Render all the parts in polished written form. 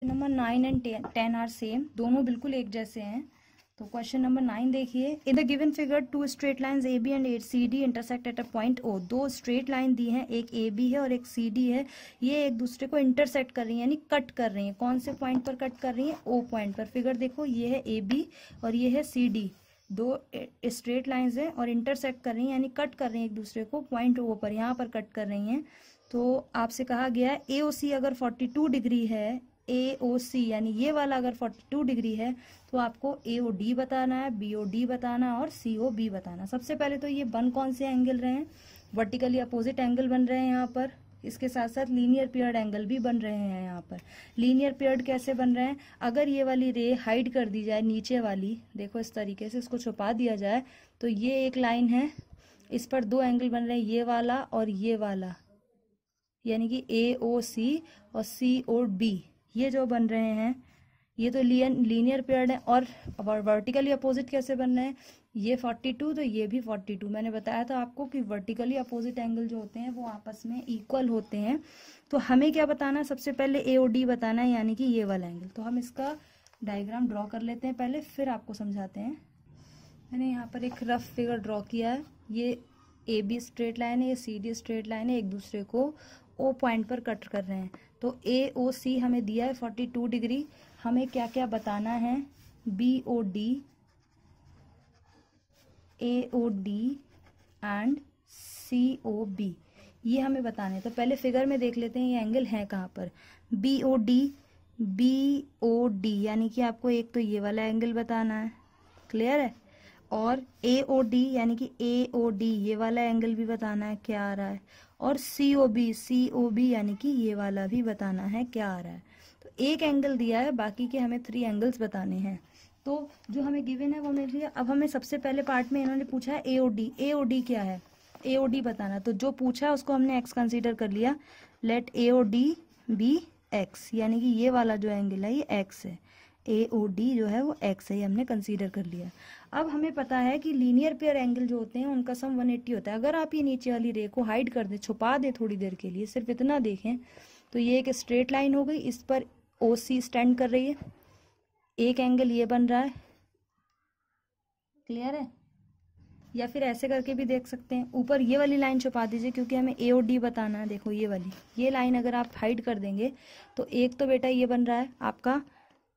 Number 9 and 10 are same, दोनों बिल्कुल एक जैसे हैं। तो क्वेश्चन नंबर 9 देखिए, in the given figure two straight lines A B and C D intersect at a point O. दो स्ट्रेट लाइन दी हैं, एक ए बी है और एक सी डी है, ये एक दूसरे को इंटरसेक्ट कर रही है यानी कट कर रही है। कौन से पॉइंट पर कट कर रही है? ओ पॉइंट पर। फिगर देखो, ये है ए बी और ये है सी डी, दो स्ट्रेट लाइंस हैं और इंटरसेक्ट कर रही हैं यानी कट कर रही हैं एक दूसरे को पॉइंट ओ पर, यहाँ पर कट कर रही हैं। तो आपसे कहा गया है ए ओ सी अगर 42 डिग्री है, ए ओ सी यानी ये वाला अगर 42 डिग्री है तो आपको ए ओ डी बताना है, बी ओ डी बताना है और सी ओ बी बताना। सबसे पहले तो ये बन कौन से एंगल रहे हैं? वर्टिकली अपोजिट एंगल बन रहे हैं यहाँ पर। इसके साथ साथ लीनियर पेयर्ड एंगल भी बन रहे हैं यहाँ पर। लीनियर पेयर्ड कैसे बन रहे हैं? अगर ये वाली रे हाइड कर दी जाए, नीचे वाली देखो इस तरीके से इसको छुपा दिया जाए, तो ये एक लाइन है, इस पर दो एंगल बन रहे हैं, ये वाला और ये वाला, यानी कि ए ओ सी और सी ओ बी, ये जो बन रहे हैं ये तो लीनियर पेयर्ड है। और वर्टिकली अपोजिट कैसे बन रहे हैं? ये 42 तो ये भी 42। मैंने बताया था आपको कि वर्टिकली अपोजिट एंगल जो होते हैं वो आपस में इक्वल होते हैं। तो हमें क्या बताना है? सबसे पहले ए ओ डी बताना है, यानी कि ये वाला एंगल। तो हम इसका डायग्राम ड्रॉ कर लेते हैं पहले, फिर आपको समझाते हैं। मैंने यहाँ पर एक रफ फिगर ड्रॉ किया है। ये ए बी स्ट्रेट लाइन है, ये सी डी स्ट्रेट लाइन है, एक दूसरे को ओ पॉइंट पर कट कर रहे हैं। तो ए ओ सी हमें दिया है 42 डिग्री। हमें क्या क्या बताना है? B O D, A O D and C O B, ये हमें बताने हैं। तो पहले फिगर में देख लेते हैं ये एंगल है कहाँ पर। B O D, B O D यानी कि आपको एक तो ये वाला एंगल बताना है, क्लियर है? और ए ओ डी यानी कि ए ओ डी ये वाला एंगल भी बताना है क्या आ रहा है। और सी ओ बी यानी कि ये वाला भी बताना है क्या आ रहा है। तो एक एंगल दिया है, बाकी के हमें 3 एंगल्स बताने हैं। तो जो हमें गिवन है वो मिल लिया। अब हमें सबसे पहले पार्ट में इन्होंने पूछा है ए O D. A O D क्या है? ए ओ डी बताना। तो जो पूछा है उसको हमने एक्स कंसीडर कर लिया। लेट ए ओ डी बी एक्स, यानी कि ये वाला जो एंगल है ये एक्स है, ए ओ डी जो है वो एक्स है, ये हमने कंसीडर कर लिया। अब हमें पता है कि लीनियर पेयर एंगल जो होते हैं उनका सम 180 होता है। अगर आप ये नीचे वाली रे को हाइड कर दें, छुपा दें थोड़ी देर के लिए, सिर्फ इतना देखें, तो ये एक स्ट्रेट लाइन हो गई, इस पर ओ सी स्टैंड कर रही है, एक एंगल ये बन रहा है, क्लियर है? या फिर ऐसे करके भी देख सकते हैं, ऊपर ये वाली लाइन छुपा दीजिए क्योंकि हमें ए ओ डी बताना है। देखो ये वाली, ये लाइन अगर आप हाइड कर देंगे तो एक तो बेटा ये बन रहा है आपका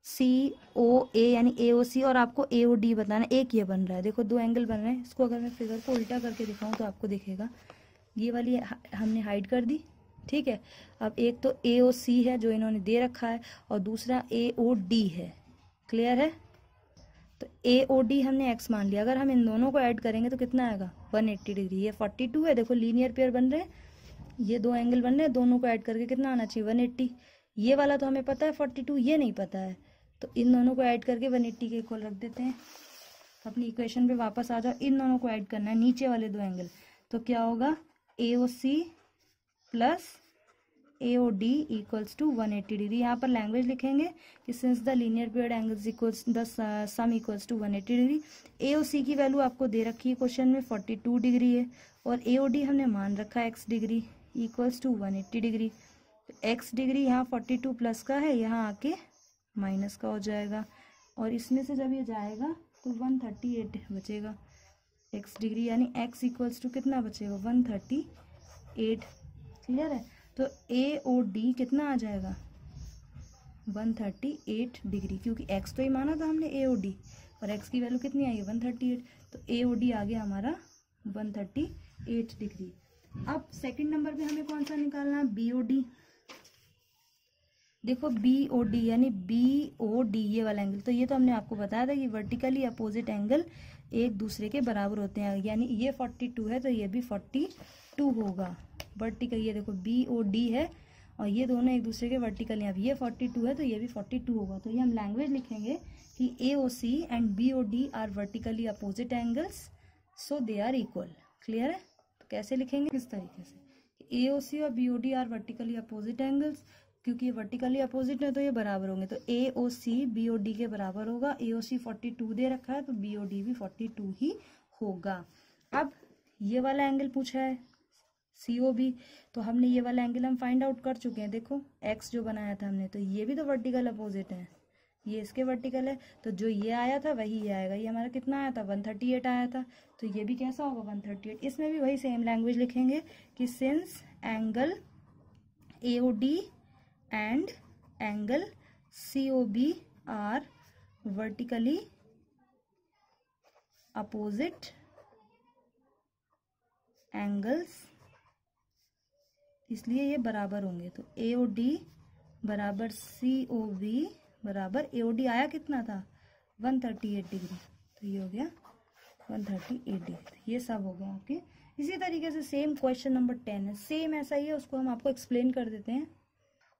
सी ओ ए यानी ए ओ सी, और आपको ए ओ डी बताना है, एक ये बन रहा है। देखो दो एंगल बन रहे हैं। इसको अगर मैं फिगर को उल्टा करके दिखाऊं तो आपको दिखेगा, ये वाली हमने हाइड कर दी, ठीक है? अब एक तो ए ओ सी है जो इन्होंने दे रखा है और दूसरा ए ओ डी है, क्लियर है? तो ए ओ डी हमने एक्स मान लिया। अगर हम इन दोनों को ऐड करेंगे तो कितना आएगा? 180 डिग्री। ये 42 है, देखो लीनियर पेयर बन रहे हैं, ये दो एंगल बन रहे हैं, दोनों को ऐड करके कितना आना चाहिए? 180। ये वाला तो हमें पता है 42, ये नहीं पता है, तो इन दोनों को ऐड करके 180 के इक्वल रख देते हैं। अपनी इक्वेशन पे वापस आ जाओ, इन दोनों को ऐड करना है, नीचे वाले दो एंगल। तो क्या होगा? A O C plus A O D equals to 180 degree. यहाँ पर लैंग्वेज लिखेंगे कि since the linear paired angles equals the sum equals to 180 degree. A O C की वैल्यू आपको दे रखी है क्वेश्चन में 42 डिग्री है, और ए ओ डी हमने मान रखा है x degree equals to 180 degree. x degree यहाँ 42 प्लस का है, यहाँ आके माइनस का हो जाएगा, और इसमें से जब ये जाएगा तो 138 बचेगा। x डिग्री यानी x इक्वल्स टू कितना बचेगा? 138, क्लियर है? तो ए ओ डी कितना आ जाएगा? 138 डिग्री, क्योंकि x तो ही माना था हमने ए ओ डी, और x की वैल्यू कितनी आई है? 138। तो ए ओ डी आ गया हमारा 138 डिग्री। अब सेकंड नंबर पे हमें कौन सा निकालना है? B O D. देखो बी ओ डी यानी बी ओ डी ये वाला एंगल, तो ये तो हमने आपको बताया था कि वर्टिकली अपोजिट एंगल एक दूसरे के बराबर होते हैं, यानी ये 42 है तो ये भी 42 होगा वर्टिकल। ये देखो बी ओ डी है और ये दोनों एक दूसरे के वर्टिकल हैं। अब ये 42 है तो ये भी 42 होगा। तो ये हम लैंग्वेज लिखेंगे कि A O C and B O D are vertically opposite angles, so they are equal, clear है? तो कैसे लिखेंगे? किस तरीके से? ए ओ सी और B O D are vertically opposite angles, क्योंकि ये वर्टिकली अपोजिट है तो ये बराबर होंगे, तो ए O C B O D के बराबर होगा। ए ओ सी 42 दे रखा है तो बी ओ डी भी 42 ही होगा। अब ये वाला एंगल पूछा है COB। तो हमने ये वाला एंगल हम फाइंड आउट कर चुके हैं, देखो एक्स जो बनाया था हमने, तो ये भी तो वर्टिकल अपोजिट है, ये इसके वर्टिकल है, तो जो ये आया था वही ये आएगा। ये हमारा कितना आया था 138 आया था, तो ये भी कैसा होगा 138। इसमें भी वही सेम लैंग्वेज लिखेंगे कि since angle AOD and angle COB are vertically opposite angles, इसलिए ये बराबर होंगे। तो AOD बराबर COB बराबर, AOD आया कितना था 138 डिग्री, तो ये हो गया 138 डिग्री। ये सब हो गया आपके। इसी तरीके से सेम क्वेश्चन नंबर 10 है, सेम ऐसा ही है, उसको हम आपको एक्सप्लेन कर देते हैं।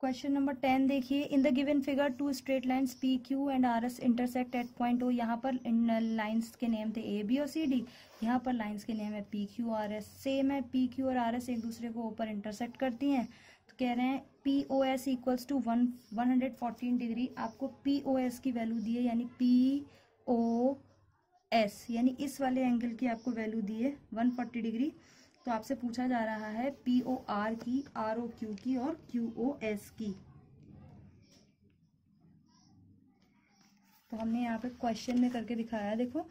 क्वेश्चन नंबर 10 देखिए, in the given figure two straight lines PQ and RS intersect at point O। यहाँ पर इन लाइंस के नेम थे AB और CD, यहाँ पर लाइंस के नेम है PQ RS। सेम है, PQ और RS एक दूसरे को ऊपर इंटरसेक्ट करती हैं, तो कह रहे हैं POS इक्वल्स टू 114 डिग्री। आपको POS की वैल्यू दी है, यानी POS यानी इस वाले एंगल की आपको वैल्यू दी है 140 डिग्री। तो आपसे पूछा जा रहा है POR की, ROQ की और QOS की। तो हमने यहाँ पे क्वेश्चन में करके दिखाया है, देखो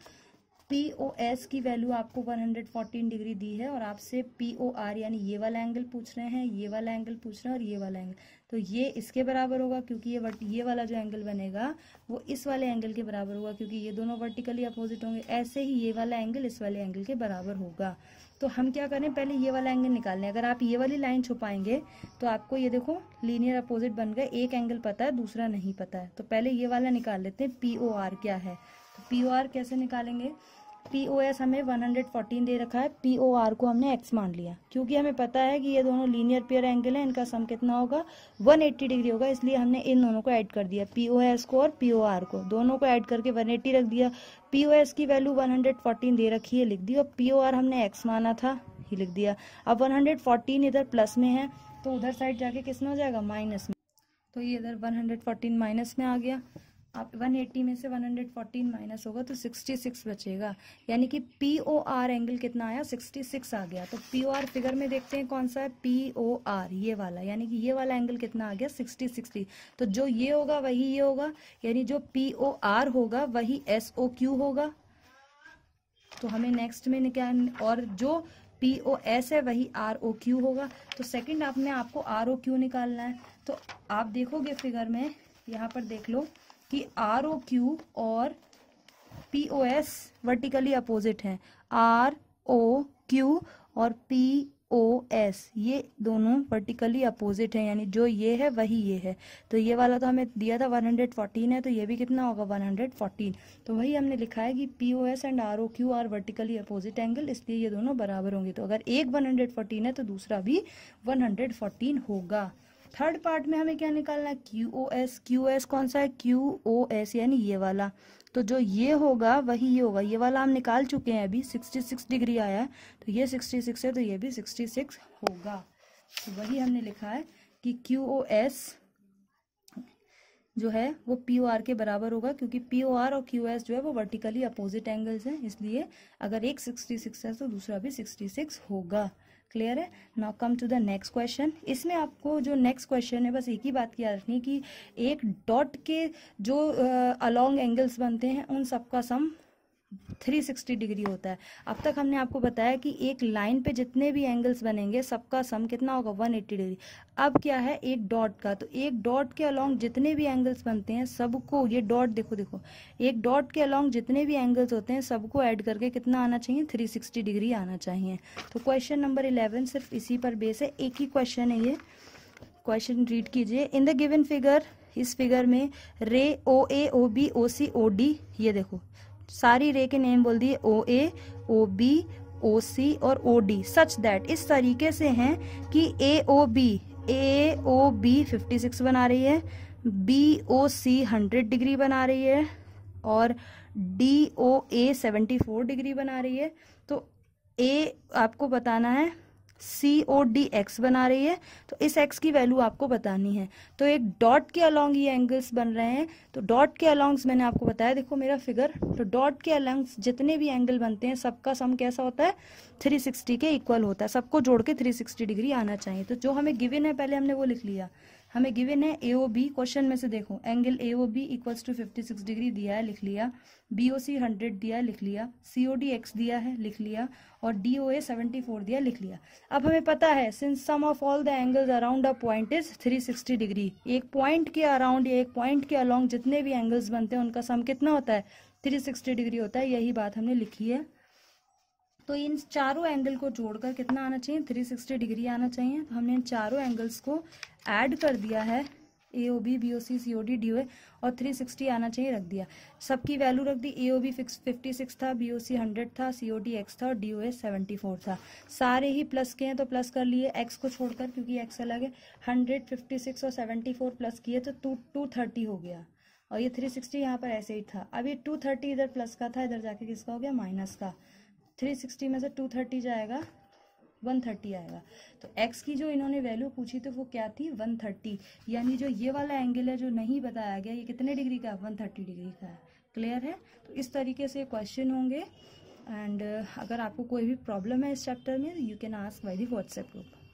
POS की वैल्यू आपको 114 डिग्री दी है और आपसे POR यानी ये वाला एंगल पूछ रहे हैं, ये वाला एंगल पूछ रहे हैं और ये वाला एंगल। तो ये इसके बराबर होगा क्योंकि ये वाला जो एंगल बनेगा वो इस वाले एंगल के बराबर होगा क्योंकि ये दोनों वर्टिकली अपोजिट होंगे। ऐसे ही ये वाला एंगल इस वाले एंगल के बराबर होगा। तो हम क्या करें, पहले ये वाला एंगल निकाल लें। अगर आप ये वाली लाइन छुपाएंगे तो आपको ये देखो लीनियर अपोजिट बन गए, एक एंगल पता है दूसरा नहीं पता है। तो पहले ये वाला निकाल लेते हैं, POR क्या है। तो POR कैसे निकालेंगे, POS हमें 114 दे रखा है, POR को हमने x मान लिया क्योंकि हमें पता है कि ये दोनों लीनियर पेयर एंगल है, इनका सम कितना होगा 180 डिग्री होगा, इसलिए हमने इन दोनों को ऐड कर दिया, POS को और POR को, दोनों को ऐड करके 180 रख दिया। POS की वैल्यू 114 दे रखी है, लिख दी, और POR हमने x माना था, ये लिख दिया। अब 114 इधर प्लस में है तो उधर साइड जाके किस में हो जाएगा, माइनस में। तो ये इधर 114 माइनस में आ गया। आप 180 में से 114 माइनस होगा तो 66 बचेगा, यानी कि POR एंगल कितना आया 66 आ gया। तो POR फिगर में देखते हैं कौन सा है, POR ये वाला, यानी कि ये वाला एंगल कितना आ गया 66। तो जो ये होगा वही ये होगा, यानी जो POR होगा वही SOQ होगा। तो हमें नेक्स्ट में क्या, और जो POS है वही ROQ होगा। तो सेकंड आप में आपको ROQ निकालना है। तो आप देखोगे फिगर में, यहाँ पर देख लो कि ROQ और POS वर्टिकली अपोजिट हैं। ROQ और POS ये दोनों वर्टिकली अपोजिट हैं, यानी जो ये है वही ये है। तो ये वाला तो हमें दिया था 114 है, तो ये भी कितना होगा 114। तो वही हमने लिखा है कि POS and ROQ are vertically opposite angle, इसलिए ये दोनों बराबर होंगे। तो अगर एक 114 है तो दूसरा भी 114 होगा। थर्ड पार्ट में हमें क्या निकालना है, QOS। QOS कौन सा है, QOS यानी ये वाला। तो जो ये होगा वही ये होगा, ये वाला हम निकाल चुके हैं अभी, 66 डिग्री आया है, तो ये 66 है तो ये भी 66 होगा। तो वही हमने लिखा है कि QOS जो है वो POR के बराबर होगा, क्योंकि POR और QOS जो है वो वर्टिकली अपोजिट एंगल्स हैं, इसलिए अगर एक 66 है तो दूसरा भी 66 होगा। क्लियर है। Now come to the next question. इसमें आपको जो नेक्स्ट क्वेश्चन है बस एक ही बात की याद रखनी है कि एक डॉट के जो अलोंग एंगल्स बनते हैं उन सबका सम 360 डिग्री होता है। अब तक हमने आपको बताया कि एक लाइन पे जितने भी एंगल्स बनेंगे सबका सम कितना होगा 180 डिग्री। अब क्या है एक डॉट का, तो एक डॉट के अलोंग जितने भी एंगल्स बनते हैं सबको, ये डॉट देखो एक डॉट के अलोंग जितने भी एंगल्स होते हैं सबको ऐड करके कितना आना चाहिए 360 डिग्री आना चाहिए। तो क्वेश्चन नंबर 11 सिर्फ इसी पर बेस है, एक ही क्वेश्चन है ये। क्वेश्चन रीड कीजिए। इन द गिवन फिगर, इस फिगर में रे OA OB OC OD, ये देखो सारी रे के नेम बोल दिए, OA OB OC और OD, सच दैट इस तरीके से हैं कि AOB 56 बना रही है, BOC 100 डिग्री बना रही है और DOA 74 डिग्री बना रही है। तो A आपको बताना है CODX बना रही है, तो इस x की वैल्यू आपको बतानी है। तो एक डॉट के अलोंग ये एंगल्स बन रहे हैं, तो डॉट के अलोंग्स मैंने आपको बताया, देखो मेरा फिगर, तो डॉट के अलोंग्स जितने भी एंगल बनते हैं सबका सम कैसा होता है, 360 के इक्वल होता है, सबको जोड़ के 360 डिग्री आना चाहिए। तो जो हमें गिवन है पहले हमने वो लिख लिया, हमें गिवन है AOB, क्वेश्चन में से देखो angle AOB equals to 56 degree दिया है, लिख लिया, BOC 100 दिया है, लिख लिया, CODX दिया है, लिख लिया, और DOA 74 दिया, लिख लिया। अब हमें पता है since sum of all the angles around a point is 360 degree, एक पॉइंट के अराउंड या एक पॉइंट के अलोंग जितने भी एंगल्स बनते हैं उनका सम कितना होता है, 360 डिग्री होता है, यही बात हमने लिखी है। तो इन चारों एंगल को जोड़कर कितना आना चाहिए, 360 डिग्री आना चाहिए। तो हमने इन चारों एंगल्स को ऐड कर दिया है, AOB, BOC, COD, DOA, और 360 आना चाहिए रख दिया, सबकी वैल्यू रख दी। AOB 56 था, BOC 100 था, CODX था, और DOA 74 था। सारे ही प्लस के हैं तो प्लस कर लिए, x को छोड़कर क्योंकि x अलग है। 100, 56 और 74 प्लस किए तो 230 हो गया, और ये 360 यहाँ पर ऐसे ही था। अब ये 230 इधर प्लस का था, इधर जाके किसका हो गया, माइनस का। 360 में से 230 जाएगा, 130 आएगा। तो x की जो इन्होंने वैल्यू पूछी थी वो क्या थी, 130, यानी जो ये वाला एंगल है जो नहीं बताया गया, ये कितने डिग्री का है, 130 डिग्री का है। क्लियर है? तो इस तरीके से क्वेश्चन होंगे। एंड अगर आपको कोई भी प्रॉब्लम है इस चैप्टर में, you can ask by the WhatsApp group.